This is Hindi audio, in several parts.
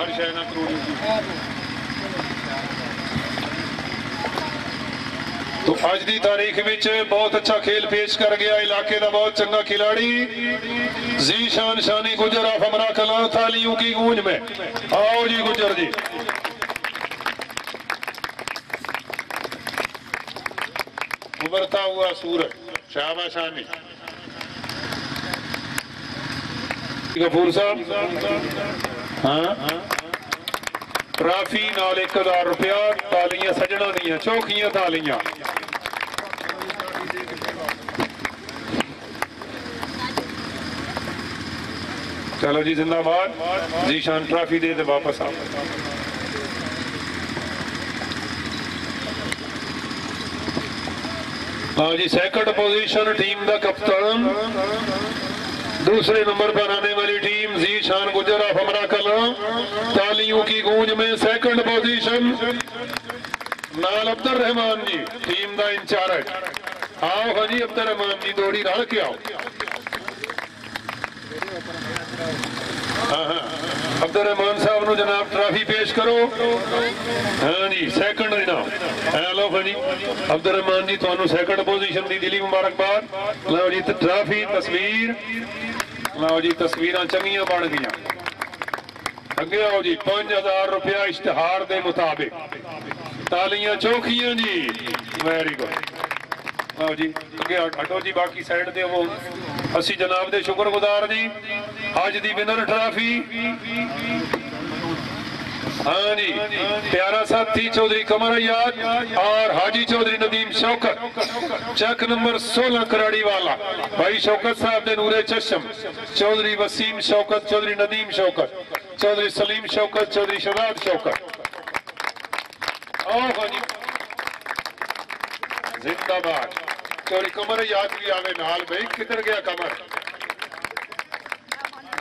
हर शय ना करोड़ी। तो अज की तारीख में बहुत अच्छा खेल पेश कर गया इलाके का बहुत चंगा खिलाड़ी जीशान शानी गुजर ऑफ अमरा कला तालियों की गूंज में। आओ जी गुजर जी। उभरता हुआ सूरज शाबाशानी। कपूर साहब हाँ ट्राफी नाल 1000 रुपया। तालियां सजना दियां चौखियां तालियां। चलो जी जिंदाबाद। जीशान ट्राफी दे वापस आओ। हाँ जी सेकंड पोजीशन टीम का कप्तान। दूसरे नंबर पर आने वाली टीम जीशान गुजर ऑफ अमरा कला तालियों की गूंज में सेकंड पोजीशन नाल अब्दुल रहमान जी टीम का इंचार्ज। आओ हाँ जी अब्दुल रहमान जी दौड़ी रल के आओ। हाँ हाँ अब्दुल रहमान साहब नु जनाब ट्राफी पेश करो। हाँ जी सेकंड इनाम। हेलो हाँ जी अब्दुल रहमान जी तुहानू सेकंड पोजीशन की दिली मुबारकबाद। लो जी ट्राफी तस्वीर। लो जी तस्वीर चंगियां बन गई। अगे आओ जी 5000 रुपया इश्तिहार के मुताबिक। तालियां चौखियां जी वेरी गुड। आओ जी अगे हटो जी बाकी साइड दे वो असी जनाब दे शुक्रगुजार जी। अज दी विनर ट्राफी हाँ जी प्यारा साथी चौधरी कमर अय्याद और हाजी चौधरी नदीम शौकत चक नंबर 16 कराड़ी वाला भाई शौकत साहब दे नूरे चशम चौधरी वसीम शौकत चौधरी नदीम शौकत चौधरी सलीम शौकत चौधरी शहजाद शौकत। जिंदाबाद। चौधरी कमर अय्याद भी आवे नाल। भाई किधर गया कमर।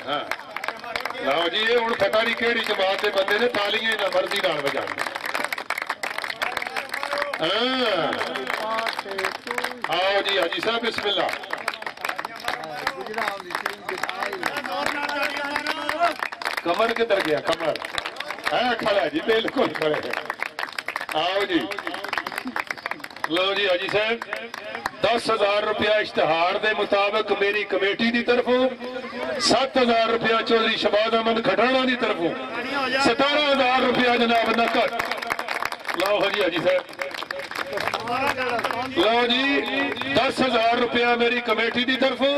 हाँ लाओ जी ये हुण पता नहीं केड़ी जमात के बंदे ने तालियां इन्हां मर्जी नाल वजाण। आओ जी हाजी साहब बिस्मिल्लाह। कमर किधर गया कमर है खड़ा जी बिल्कुल खड़े है। आओ जी लो जी हाजी साहब 10,000 रुपया इश्तिहार के मुताबिक मेरी कमेटी की तरफों 7,000 रुपया चौधरी शबाज अहमद खटाना की तरफों 17,000 रुपया जनाब नकद। लो हाजी हाजी साहब लो जी 10,000 रुपया मेरी कमेटी की तरफों।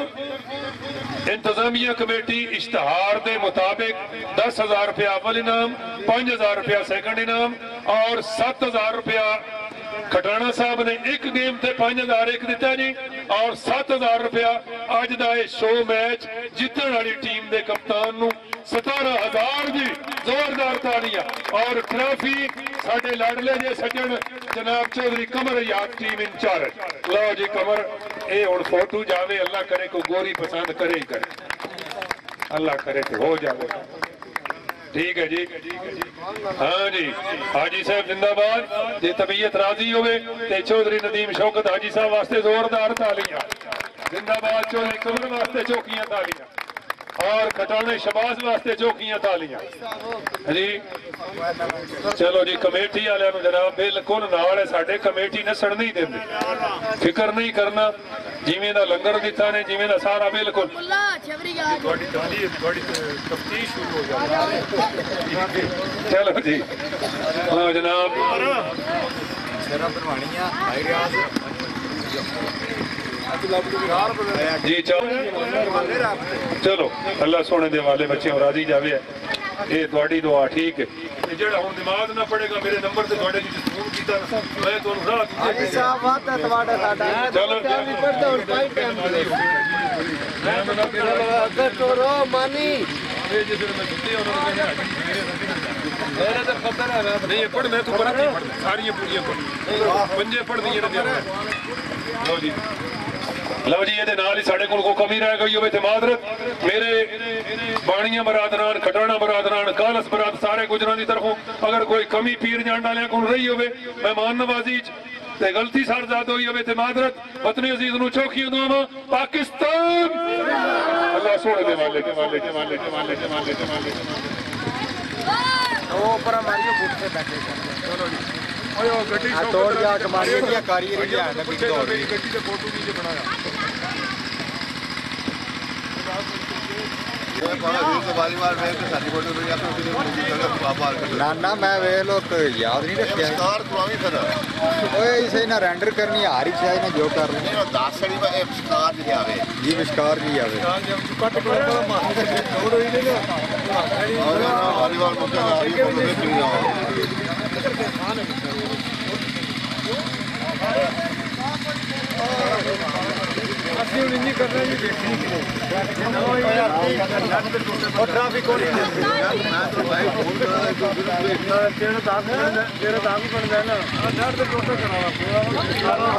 इंतजामिया कमेटी इश्तिहार के मुताबिक 10,000 रुपया अव्वल इनाम 5,000 रुपया सेकंड इनाम और 7,000 रुपया खटाना साहब ने एक गेम से 5,000 एक दिता जी और 7,000 रुपया अज का शो मैच जीतने वाली टीम के कप्तान नू 17,000 जी जोरदार तालियां और ट्रॉफी साडे लाडले जे सज्जन जनाब चौधरी कमर अय्याद टीम इंचार्ज। लो जी कमर ये हुण फोटो जावे अल्लाह करे को गोरी पसंद करे ही करे अल्लाह करे तो हो जाए। ठीक है जी हाँ जी हाजी साहब जिंदाबाद। जे तबीयत राजी होवे ते चौधरी नदीम शौकत हाजी साहब वास्ते जोरदार तालियां। जिंदाबाद। चौधरी कमर वास्ते चौकियां तालियां और खटाने शबाज वास्ते चौकियां तालियां जी। चलो जी कमेटी वाले जनाब बिल्कुल नाल है साडे कमेटी नसण नहीं देंदे फिक्र नहीं करना जिवें दा लंगर दिता ने जिवें दा सारा बिल्कुल चलो जी हाँ जनाब जी चलो अल्लाह सोने दे वाले बच्चे राजी जावे ये थोड़ी दुआ ठीक है। जेड़ा हुण नमाज ना पढ़ेगा मेरे नंबर से थोड़े जी फोन कीता मैं तुहानू राह हाजी साहब बात है तुम्हारा साडा चलो टाइम पढ़दे और पाई टाइम मैं अगर तो रो मानी ये जिस मैं छुट्टी उन्होंने मेरे तो खबर है नहीं पढ़ मैं तो पढ़ सारी पूरी पढ़ पंजे पढ़ दिए ना लो जी लो जी ये नाल ही साढ़े को कमी रह गई हो मादरत मेरे बाणिया बरादरान खटाना बरादरान कालस बराद सारे गुजरां की तरफों अगर कोई कमी पीर जान वाले को रही हो मेहमान नवाजी ते गलती सारजाद हुई हो मादरत वतन अजीज नू चौखियां दुआवां पाकिस्तान अल्लाह सोने दे वाले ਉਹ ਉੱਪਰ ਮਾਰੀਓ ਬੂਟ ਤੇ ਬੈਠੇ ਚਲੋ ਜੀ ਓਏ ਉਹ ਗੱਡੀ ਆ ਤੋੜ ਜਾ ਕਮਾਰੀ ਦੀਆਂ ਕਾਰੀਗਰੀ ਲਿਆ ਨਾ ਪਿੱਛੇ ਮੇਰੀ ਗੱਡੀ ਤੇ ਫੋਟੋ ਵੀ ਜੇ ਬਣਾਇਆ ਨਾ ਨਾ ਮੈਂ ਵੇਖ ਲੋ ਯਾਦ ਨਹੀਂ ਰੱਖਿਆ ਸਕਾਰ ਕਰਾਵੀ ਫਿਰ ਓਏ ਇਸੇ ਨਾ ਰੈਂਡਰ ਕਰਨੀ ਹਾਰੀ ਚਾਹੀ ਨਾ ਜੋ ਕਰ ਨਹੀਂ ਉਹ 10 ਵਾਲੀ ਵਾ ਸਕਾਰ ਨਹੀਂ ਆਵੇ ਜੀ ਵਿਸ਼ਕਾਰ ਨਹੀਂ ਆਵੇ ਕੱਟ ਕੇ ਮਾਰ ਕੇ ਤੋੜ ਹੋਈ ਨੇ ਔਰ ਵਾਲੀਬਾਲ ਮੁੱਕੇ ਆ ਰਹੀ ਹੈ ਫੋਟੋ ਦੇਖ ਲਈ ਅਸੀਂ ਹੁਣ ਨਹੀਂ ਕਰਨਾ ਜੀ ਦੇਖਣੀ ਕਿਨੇ ਉਹ ਟ੍ਰੈਫਿਕ ਕੋਲ ਮੈਂ ਤਾਂ ਭਾਈ ਫੋਨ ਕਰ ਤੇਰਾ ਦਾਗ ਬਣਦਾ ਨਾ ਨੜ ਤੇ ਟੋਟਾ ਕਰਾਵਾ